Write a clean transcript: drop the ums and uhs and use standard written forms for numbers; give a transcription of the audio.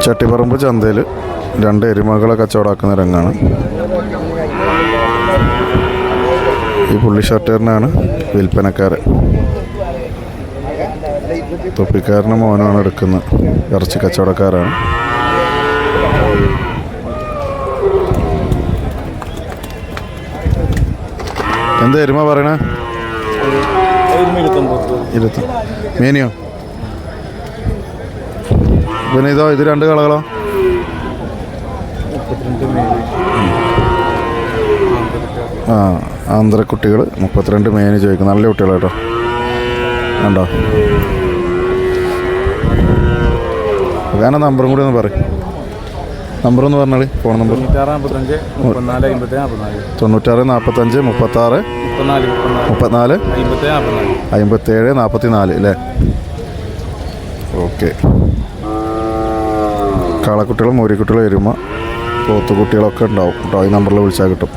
ചട്ടിപ്പറമ്പ് ചന്തയിൽ 2 എരുമകളെ കച്ചവടമാക്കുന്ന രംഗമാണ്. ഈ പുള്ളി ഷർട്ടേറിനാണ് വിൽപ്പനക്കാരൻ. തൊപ്പിക്കാരൻ്റെ മോനാണ് എടുക്കുന്നത്. ഇറച്ചി കച്ചവടക്കാരാണ്. എന്താ എരുമ പറയണേ? 20. മേനിയോ? പിന്നെ ഇതോ, ഇത് 2 കളകളോ? ആന്ധ്രക്കുട്ടികൾ 32 മേനി ചോദിക്കും. നല്ല കുട്ടികൾ കേട്ടോ. കണ്ടോ? വേണം നമ്പറും കൂടി ഒന്ന് പറയും. നമ്പറൊന്ന് പറഞ്ഞാൽ. ഫോൺ നമ്പർ 96 45 36 34 57 44 അല്ലേ? ഓക്കെ. കാളക്കുട്ടികളും മൂരിക്കുട്ടികളും എരുമ പോത്തുകുട്ടികളൊക്കെ ഉണ്ടാവും കേട്ടോ. ഈ നമ്പറിൽ വിളിച്ചാൽ കിട്ടും.